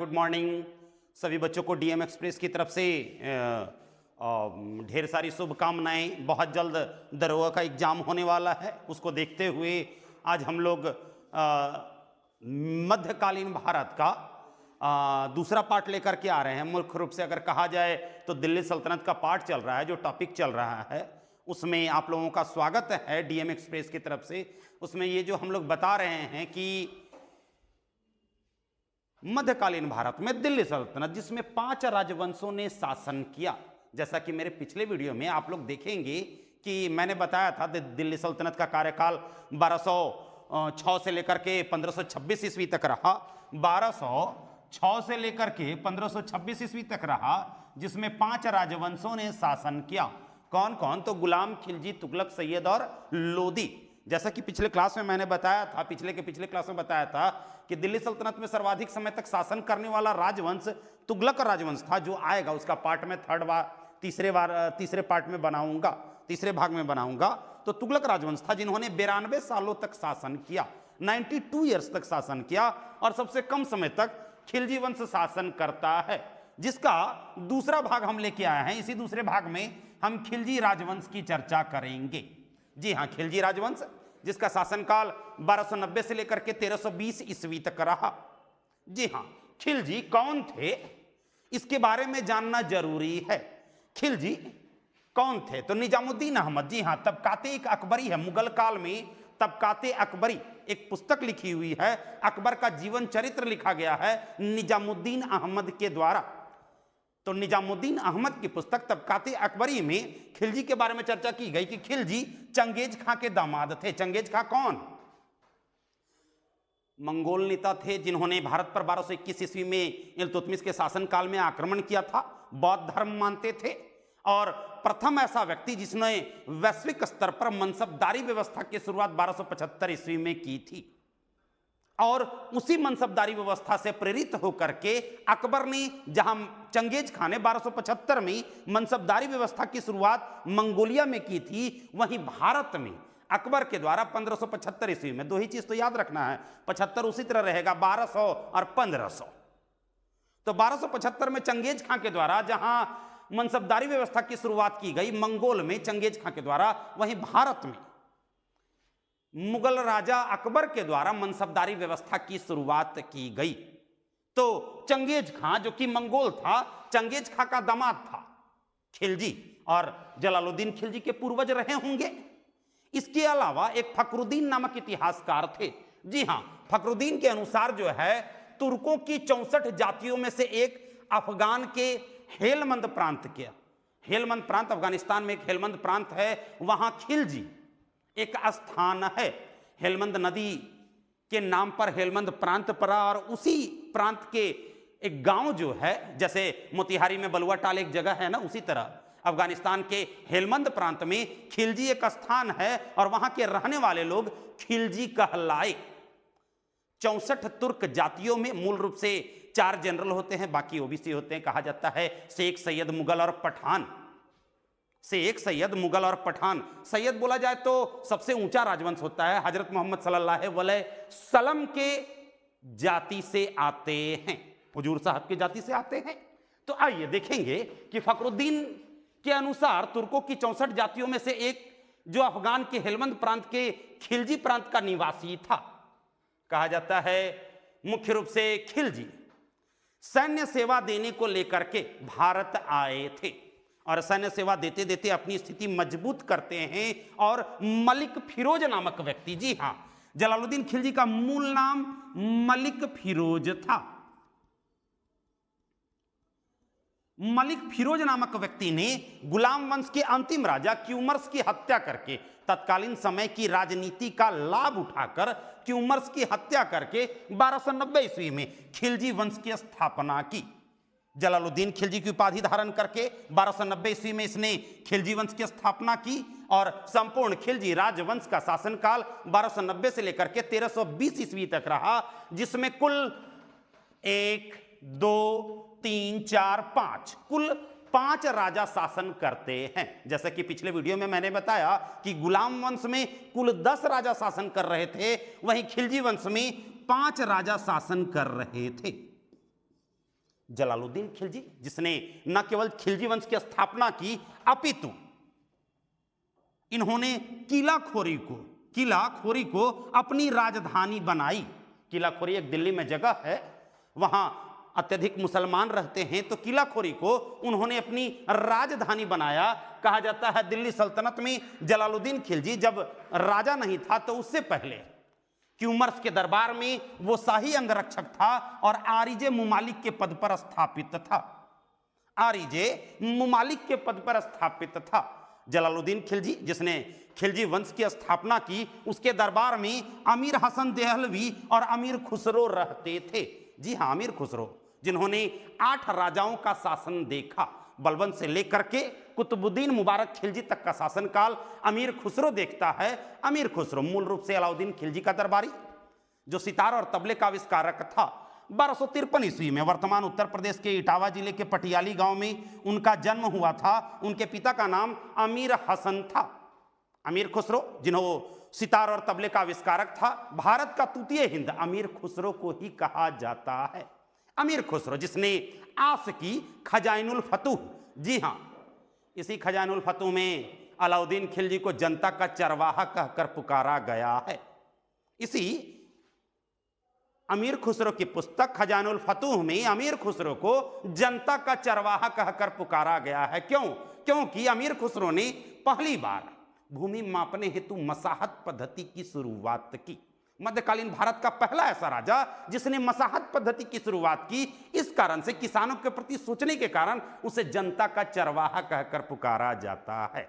Good morning. सभी बच्चों को डीएम एक्सप्रेस की तरफ से ढेर सारी शुभकामनाएं। बहुत जल्द दरोगा का एग्जाम होने वाला है, उसको देखते हुए आज हम लोग मध्यकालीन भारत का दूसरा पार्ट लेकर के आ रहे हैं। मुख्य रूप से अगर कहा जाए तो दिल्ली सल्तनत का पार्ट चल रहा है, जो टॉपिक चल रहा है उसमें आप लोगों का स्वागत है डीएम एक्सप्रेस की तरफ से। उसमें ये जो हम लोग बता रहे हैं कि मध्यकालीन भारत में दिल्ली सल्तनत, जिसमें 5 राजवंशों ने शासन किया, जैसा कि मेरे पिछले वीडियो में आप लोग देखेंगे कि मैंने बताया था दिल्ली सल्तनत का कार्यकाल 1206 से लेकर के 1526 ईस्वी तक रहा। 1206 से लेकर के 1526 ईस्वी तक रहा, जिसमें 5 राजवंशों ने शासन किया। कौन कौन? तो गुलाम, खिलजी, तुगलक, सैयद और लोदी। जैसा कि पिछले क्लास में मैंने बताया था, पिछले क्लास में बताया था कि दिल्ली सल्तनत में सर्वाधिक समय तक शासन करने वाला राजवंश तुगलक राजवंश था, जो आएगा उसका पार्ट में तीसरे पार्ट में बनाऊंगा, तीसरे भाग में बनाऊंगा। तो तुगलक राजवंश था जिन्होंने 92 सालों तक शासन किया, 92 ईयर्स तक शासन किया। और सबसे कम समय तक खिलजी वंश शासन करता है, जिसका दूसरा भाग हम लेके आए हैं। इसी दूसरे भाग में हम खिलजी राजवंश की चर्चा करेंगे। जी हाँ, खिलजी राजवंश जिसका शासनकाल 1290 से लेकर के 1320 ईस्वी तक रहा। जी हाँ, खिलजी कौन थे इसके बारे में जानना जरूरी है। खिलजी कौन थे? तो निजामुद्दीन अहमद। जी हाँ, तबकाते एक अकबरी है। मुगल काल में तबकाते अकबरी एक पुस्तक लिखी हुई है, अकबर का जीवन चरित्र लिखा गया है निजामुद्दीन अहमद के द्वारा। तो निजामुद्दीन अहमद की पुस्तक तबकाते अकबरी में खिलजी के बारे में चर्चा की गई कि खिलजी चंगेज खां के दामाद थे। चंगेज खां कौन? मंगोल नेता थे जिन्होंने भारत पर 1221 ईस्वी में इल्तुतमिश के शासनकाल में आक्रमण किया था। बौद्ध धर्म मानते थे और प्रथम ऐसा व्यक्ति जिसने वैश्विक स्तर पर मनसबदारी व्यवस्था की शुरुआत 1275 ईस्वी में की थी। और उसी मनसबदारी व्यवस्था से प्रेरित होकर के अकबर ने, जहां चंगेज खान ने 1275 में मनसबदारी व्यवस्था की शुरुआत मंगोलिया में की थी, वहीं भारत में अकबर के द्वारा 1575 ईस्वी में, दो ही चीज तो याद रखना है, 75 उसी तरह रहेगा, 1200 और 1500। तो 1275 में चंगेज खां के द्वारा जहां मनसबदारी व्यवस्था की शुरुआत की गई मंगोल में चंगेज खां के द्वारा, वहीं भारत में मुगल राजा अकबर के द्वारा मनसबदारी व्यवस्था की शुरुआत की गई। तो चंगेज खां जो कि मंगोल था, चंगेज खां का दामाद था खिलजी, और जलालुद्दीन खिलजी के पूर्वज रहे होंगे। इसके अलावा एक फखरुद्दीन नामक इतिहासकार थे। जी हां, फखरुद्दीन के अनुसार जो है तुर्कों की 64 जातियों में से एक अफगान के हेलमंद प्रांत के, हेलमंद प्रांत अफगानिस्तान में एक हेलमंद प्रांत है, वहां खिलजी एक स्थान है। हेलमंद नदी के नाम पर हेलमंद प्रांत पड़ा, और उसी प्रांत के एक गांव जो है, जैसे मोतिहारी में बलुआ टाल एक जगह है ना, उसी तरह अफगानिस्तान के हेलमंद प्रांत में खिलजी एक स्थान है और वहां के रहने वाले लोग खिलजी कहलाए। 64 तुर्क जातियों में मूल रूप से 4 जनरल होते हैं, बाकी ओबीसी होते हैं। कहा जाता है शेख, सैयद, मुगल और पठान। शेख, सैयद, मुगल और पठान। सैयद बोला जाए तो सबसे ऊंचा राजवंश होता है, हजरत मोहम्मद सल्लल्लाहु अलैहि वसल्लम के जाति से आते हैं, हुजूर साहब की जाति से आते हैं। तो आइए देखेंगे कि फखरुद्दीन के अनुसार तुर्कों की 64 जातियों में से एक जो अफगान के हेलमंद प्रांत के खिलजी प्रांत का निवासी था, कहा जाता है मुख्य रूप से खिलजी सैन्य सेवा देने को लेकर के भारत आए थे, और सैन्य सेवा देते देते अपनी स्थिति मजबूत करते हैं। और मलिक फिरोज नामक व्यक्ति, जी हां, जलालुद्दीन खिलजी का मूल नाम मलिक फिरोज था। मलिक फिरोज नामक व्यक्ति ने गुलाम वंश के अंतिम राजा क्यूमर्स की हत्या करके, तत्कालीन समय की राजनीति का लाभ उठाकर क्यूमर्स की हत्या करके 1290 ईस्वी में खिलजी वंश की स्थापना की। जलालुद्दीन खिलजी की उपाधि धारण करके 1290 ईस्वी में इसने खिलजी वंश की स्थापना की, और संपूर्ण खिलजी राजवंश का शासनकाल 1290 से लेकर के 1320 ईस्वी तक रहा, जिसमें कुल 1, 2, 3, 4, 5 कुल 5 राजा शासन करते हैं। जैसा कि पिछले वीडियो में मैंने बताया कि गुलाम वंश में कुल 10 राजा शासन कर रहे थे, वहीं खिलजी वंश में 5 राजा शासन कर रहे थे। जलालुद्दीन खिलजी, जिसने न केवल खिलजी वंश की स्थापना की अपितु इन्होंने किलाखोरी को अपनी राजधानी बनाई। किलाखोरी एक दिल्ली में जगह है, वहां अत्यधिक मुसलमान रहते हैं, तो किलाखोरी को उन्होंने अपनी राजधानी बनाया। कहा जाता है दिल्ली सल्तनत में जलालुद्दीन खिलजी जब राजा नहीं था तो उससे पहले क्यूमर्स के दरबार में वो शाही अंगरक्षक था और आरिजे मुमालिक के पद पर स्थापित था। जलालुद्दीन खिलजी, जिसने खिलजी वंश की स्थापना की, उसके दरबार में अमीर हसन देहलवी और अमीर खुसरो रहते थे। जी हाँ, अमीर खुसरो, जिन्होंने 8 राजाओं का शासन देखा। बलबन से लेकर के कुतुबुद्दीन मुबारक खिलजी तक का शासनकाल अमीर खुसरो देखता है। अमीर खुसरो मूल रूप से अलाउद्दीन खिलजी का दरबारी, जो सितार और तबले का आविष्कारक था। 1253 ईस्वी में वर्तमान उत्तर प्रदेश के इटावा जिले के पटियाली गांव में उनका जन्म हुआ था। उनके पिता का नाम अमीर हसन था। अमीर खुसरो, जिन्हों सितार और तबले का आविष्कारक था, भारत का तूतीय हिंद अमीर खुसरो को ही कहा जाता है। अमीर खुसरो, जिसने आस की खजाइनुल फतूह, जी हाँ, इसी खजाइनुल फतूह में अलाउद्दीन खिलजी को जनता का चरवाहा कहकर पुकारा गया है। इसी अमीर खुसरो की पुस्तक खजानुल फतूह में अमीर खुसरो को जनता का चरवाहा कहकर पुकारा गया है। क्योंकि अमीर खुसरो ने पहली बार भूमि मापने हेतु मसाहत पद्धति की शुरुआत की। मध्यकालीन भारत का पहला ऐसा राजा जिसने मसाहत पद्धति की शुरुआत की। इस कारण से किसानों के प्रति सोचने के कारण उसे जनता का चरवाहा कहकर पुकारा जाता है।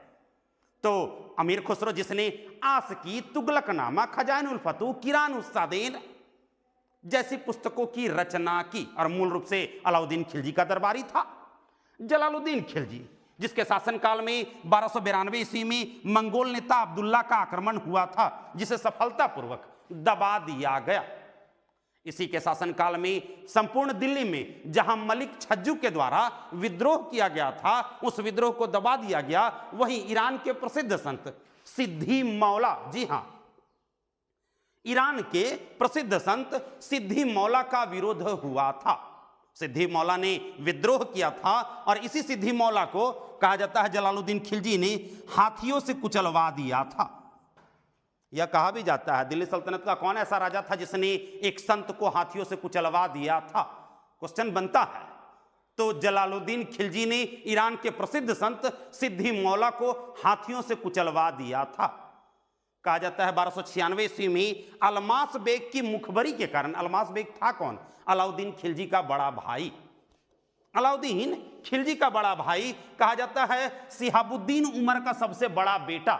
तो अमीर खुसरो, जिसने आस की, तुगलकनामा, खजानुल फतूह, किरानुस्सादैन जैसी पुस्तकों की रचना की और मूल रूप से अलाउद्दीन खिलजी का दरबारी था। जलालुद्दीन खिलजी, जिसके शासनकाल में 1292 ईस्वी में मंगोल नेता अब्दुल्ला का आक्रमण हुआ था, जिसे सफलतापूर्वक दबा दिया गया। इसी के शासनकाल में संपूर्ण दिल्ली में जहां मलिक छज्जू के द्वारा विद्रोह किया गया था, उस विद्रोह को दबा दिया गया। वहीं ईरान के प्रसिद्ध संत सिद्धी मौला, जी हां, ईरान के प्रसिद्ध संत सिद्धी मौला का विरोध हुआ था। सिद्धी मौला ने विद्रोह किया था और इसी सिद्धी मौला को कहा जाता है जलालुद्दीन खिलजी ने हाथियों से कुचलवा दिया था। यह कहा भी जाता है दिल्ली सल्तनत का कौन ऐसा राजा था जिसने एक संत को हाथियों से कुचलवा दिया था। क्वेश्चन बनता है। तो जलालुद्दीन खिलजी ने ईरान के प्रसिद्ध संत सिद्धी मौला को हाथियों से कुचलवा दिया था। कहा जाता है 1296 ईस्वी में अलमास बेग की मुखबरी के कारण, अलमास बेग था कौन? अलाउद्दीन खिलजी का बड़ा भाई। अलाउद्दीन खिलजी का बड़ा भाई, कहा जाता है सिहाबुद्दीन उमर का सबसे बड़ा बेटा।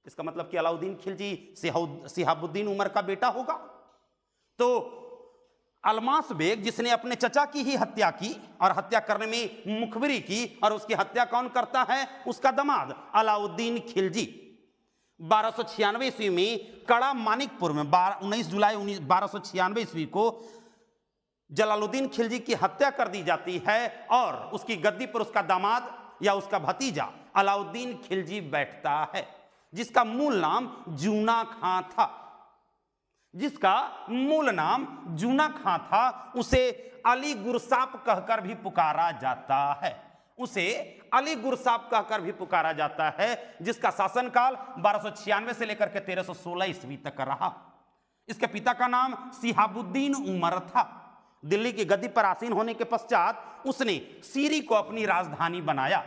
इसका मतलब कि अलाउद्दीन खिलजी सिहाबुद्दीन उमर का बेटा होगा। तो अलमास बेग, जिसने अपने चचा की ही हत्या की और हत्या करने में मुखबिरी की, और उसकी हत्या कौन करता है? उसका दामाद अलाउद्दीन खिलजी। 1296 ईस्वी में कड़ा मानिकपुर में 19 जुलाई 1296 ईस्वी को जलालुद्दीन खिलजी की हत्या कर दी जाती है और उसकी गद्दी पर उसका दामाद या उसका भतीजा अलाउद्दीन खिलजी बैठता है, जिसका मूल नाम जूना खां था। जिसका मूल नाम जूना खां था, उसे अली गुरसाप कहकर भी पुकारा जाता है। उसे अली गुरसाप कहकर भी पुकारा जाता है, जिसका शासनकाल 1296 से लेकर के 1316 ईस्वी तक रहा। इसके पिता का नाम सिहाबुद्दीन उमर था। दिल्ली की गद्दी पर आसीन होने के पश्चात उसने सीरी को अपनी राजधानी बनाया।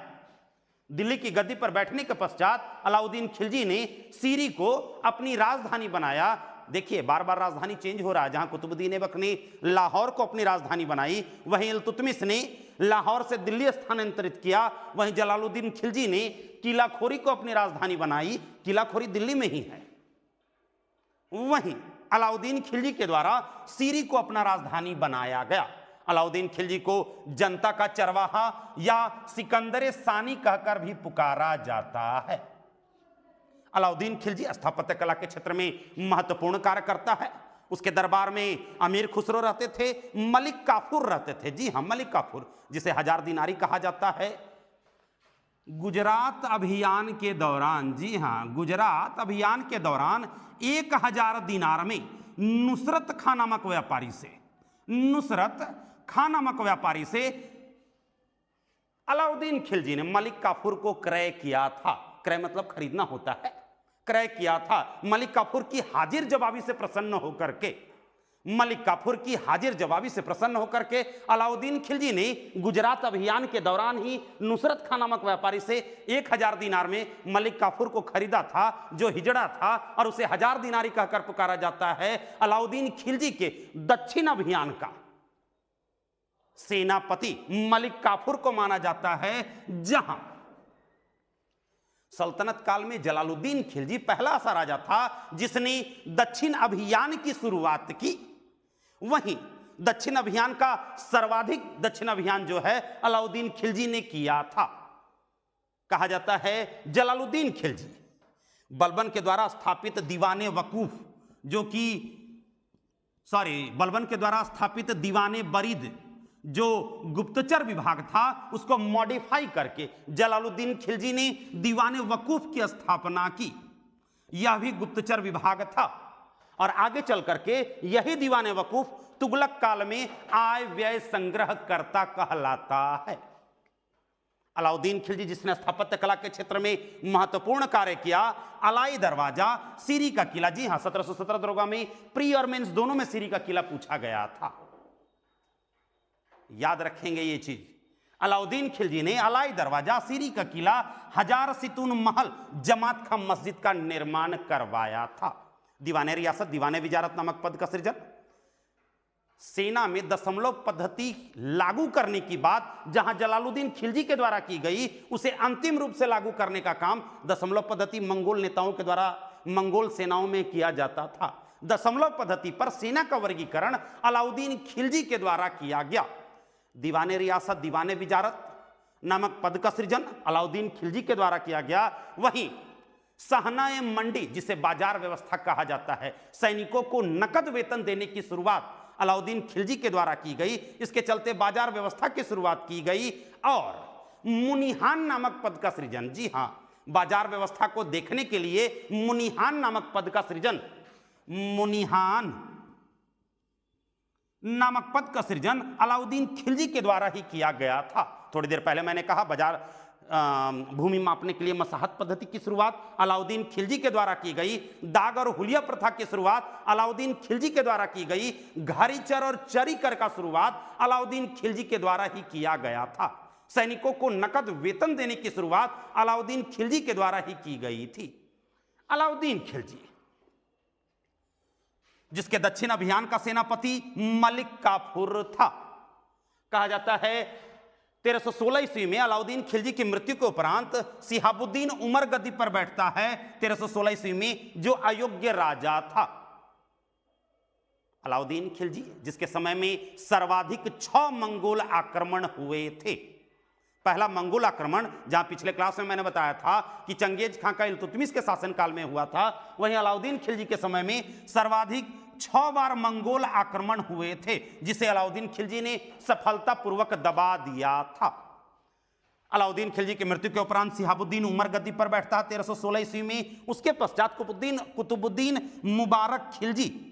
दिल्ली की गद्दी पर बैठने के पश्चात अलाउद्दीन खिलजी ने सीरी को अपनी राजधानी बनाया। देखिए, बार बार राजधानी चेंज हो रहा है। जहां कुतुबुद्दीन ऐबक ने लाहौर को अपनी राजधानी बनाई, वहीं इल्तुतमिश ने लाहौर से दिल्ली स्थानांतरित किया। वहीं जलालुद्दीन खिलजी ने किलाखोरी को अपनी राजधानी बनाई। किलाखोरी दिल्ली में ही है। वहीं अलाउद्दीन खिलजी के द्वारा सीरी को अपना राजधानी बनाया गया। अलाउद्दीन खिलजी को जनता का चरवाहा या सिकंदर सानी कहकर भी पुकारा जाता है। अलाउद्दीन खिलजी स्थापत्य कला के क्षेत्र में महत्वपूर्ण कार्य करता है। उसके दरबार में अमीर खुसरो रहते थे, मलिक काफूर रहते थे। जी हां, मलिक काफूर, जिसे हजार दिनारी कहा जाता है। गुजरात अभियान के दौरान, जी हां, गुजरात अभियान के दौरान 1000 दिनार में नुसरत खां नामक व्यापारी से, नुसरत खां नामक व्यापारी से अलाउद्दीन खिलजी ने मलिक काफूर को क्रय किया था। क्रय मतलब खरीदना होता है। क्रय किया था। मलिक काफूर की हाजिर जवाबी से प्रसन्न होकर के अलाउद्दीन खिलजी ने गुजरात अभियान के दौरान ही नुसरत खां नामक व्यापारी से 1000 दिनार में मलिक काफूर को खरीदा था, जो हिजड़ा था, और उसे 1000 दिनारी कहकर पुकारा जाता है। अलाउद्दीन खिलजी के दक्षिण अभियान का सेनापति मलिक काफूर को माना जाता है। जहां सल्तनत काल में जलालुद्दीन खिलजी पहला ऐसा राजा था जिसने दक्षिण अभियान की शुरुआत की। वहीं दक्षिण अभियान का सर्वाधिक दक्षिण अभियान जो है अलाउद्दीन खिलजी ने किया था। कहा जाता है जलालुद्दीन खिलजी बलबन के द्वारा स्थापित दीवाने वकूफ बलबन के द्वारा स्थापित दीवाने बरीद जो गुप्तचर विभाग था उसको मॉडिफाई करके जलालुद्दीन खिलजी ने दीवाने वकूफ की स्थापना की। यह भी गुप्तचर विभाग था और आगे चल करके यही दीवाने वकूफ तुगलक काल में आय व्यय संग्रह करता कहलाता है। अलाउद्दीन खिलजी जिसने स्थापत्य कला के क्षेत्र में महत्वपूर्ण कार्य किया, अलाई दरवाजा, सीरी का किला। जी हां, 1717 दरोगा में प्री और मेंस दोनों में सीरी का किला पूछा गया था। याद रखेंगे ये चीज। अलाउद्दीन खिलजी ने अलाई दरवाजा, सीरी का किला, 1000 सितून महल, जमात खां मस्जिद का निर्माण करवाया था। दीवाने रियासत, दीवाने विजारत नामक पद का सृजन। सेना में दशमलव पद्धति लागू करने की बात जहां जलालुद्दीन खिलजी के द्वारा की गई, उसे अंतिम रूप से लागू करने का काम दशमलव पद्धति मंगोल नेताओं के द्वारा मंगोल सेनाओं में किया जाता था। दशमलव पद्धति पर सेना का वर्गीकरण अलाउद्दीन खिलजी के द्वारा किया गया। दीवाने रियासत, दीवाने विजारत नामक पद का सृजन अलाउद्दीन खिलजी के द्वारा किया गया। वहीं सहनाए मंडी, जिसे बाजार व्यवस्था कहा जाता है, सैनिकों को नकद वेतन देने की शुरुआत अलाउद्दीन खिलजी के द्वारा की गई। इसके चलते बाजार व्यवस्था की शुरुआत की गई। और मुनिहान नामक पद का सृजन, जी हां, बाजार व्यवस्था को देखने के लिए मुनिहान नामक पद का सृजन, मुनिहान नामक पद का सृजन अलाउद्दीन खिलजी के द्वारा ही किया गया था। थोड़ी देर पहले मैंने कहा बाजार भूमि मापने के लिए मसाहत पद्धति की शुरुआत अलाउद्दीन खिलजी के द्वारा की गई। दाग और हुलिया प्रथा की शुरुआत अलाउद्दीन खिलजी के द्वारा की गई। घारीचर और चरी कर का शुरुआत अलाउद्दीन खिलजी के द्वारा ही किया गया था। सैनिकों को नकद वेतन देने की शुरुआत अलाउद्दीन खिलजी के द्वारा ही की गई थी। अलाउद्दीन खिलजी जिसके दक्षिण अभियान का सेनापति मलिक काफूर था। कहा जाता है 1316 ईस्वी में अलाउद्दीन खिलजी की मृत्यु के उपरांत शिहाबुद्दीन उमर गद्दी पर बैठता है 1316 ईस्वी में, जो अयोग्य राजा था। अलाउद्दीन खिलजी जिसके समय में सर्वाधिक 6 मंगोल आक्रमण हुए थे। पहला मंगोल आक्रमण जहां पिछले क्लास में मैंने बताया था कि चंगेज खां का इल्तुतमिश के शासनकाल में हुआ था, वहीं अलाउद्दीन खिलजी के समय में सर्वाधिक 6 बार मंगोल आक्रमण हुए थे, जिसे अलाउद्दीन खिलजी ने सफलतापूर्वक दबा दिया था। अलाउद्दीन खिलजी की मृत्यु के उपरांत शिहाबुद्दीन उमर गद्दी पर बैठता है 1316 ईस्वी में। उसके पश्चात कुतुबुद्दीन मुबारक खिलजी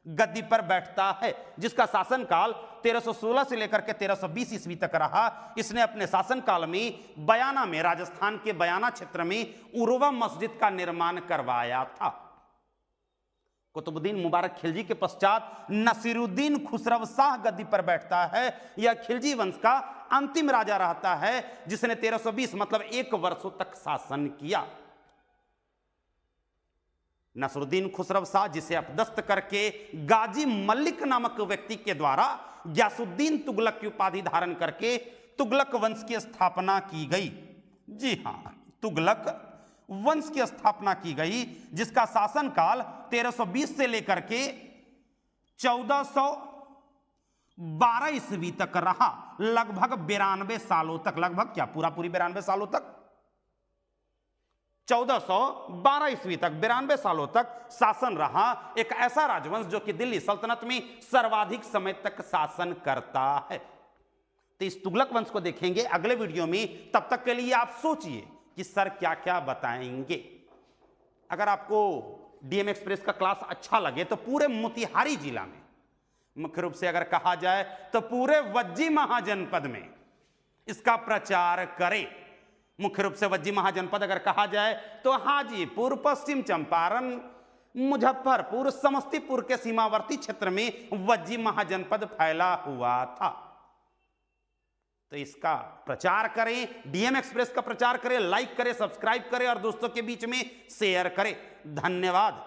गद्दी पर बैठता है, जिसका शासनकाल 1316 से लेकर के 1320 ईस्वी तक रहा। इसने अपने शासनकाल में बयाना में, राजस्थान के बयाना क्षेत्र में उर्वा मस्जिद का निर्माण करवाया था। कुतुबुद्दीन मुबारक खिलजी के पश्चात नसीरुद्दीन खुसरव शाह गद्दी पर बैठता है। यह खिलजी वंश का अंतिम राजा रहता है जिसने 1320 मतलब 1 वर्षों तक शासन किया। नसरुद्दीन खुसरव शाह, जिसे अपदस्थ करके गाजी मलिक नामक व्यक्ति के द्वारा ग्यासुद्दीन तुगलक की उपाधि धारण करके तुगलक वंश की स्थापना की गई। जी हां, तुगलक वंश की स्थापना की गई, जिसका शासनकाल 1320 से लेकर के 1412 ईस्वी तक रहा। लगभग 92 सालों तक, लगभग क्या पूरी 92 सालों तक, 1412 ईस्वी तक 92 सालों तक शासन रहा। एक ऐसा राजवंश जो कि दिल्ली सल्तनत में सर्वाधिक समय तक शासन करता है। तो इस तुगलक वंश को देखेंगे अगले वीडियो में। तब तक के लिए आप सोचिए कि सर क्या क्या बताएंगे। अगर आपको डीएम एक्सप्रेस का क्लास अच्छा लगे तो पूरे मोतिहारी जिला में मुख्य रूप से अगर कहा जाए तो पूरे वज्जी महाजनपद में इसका प्रचार करे। मुख्य रूप से वज्जी महाजनपद अगर कहा जाए तो हाजीपुर, पश्चिम चंपारण, मुजफ्फरपुर, समस्तीपुर के सीमावर्ती क्षेत्र में वज्जी महाजनपद फैला हुआ था। तो इसका प्रचार करें, डीएम एक्सप्रेस का प्रचार करें, लाइक करें, सब्सक्राइब करें और दोस्तों के बीच में शेयर करें। धन्यवाद।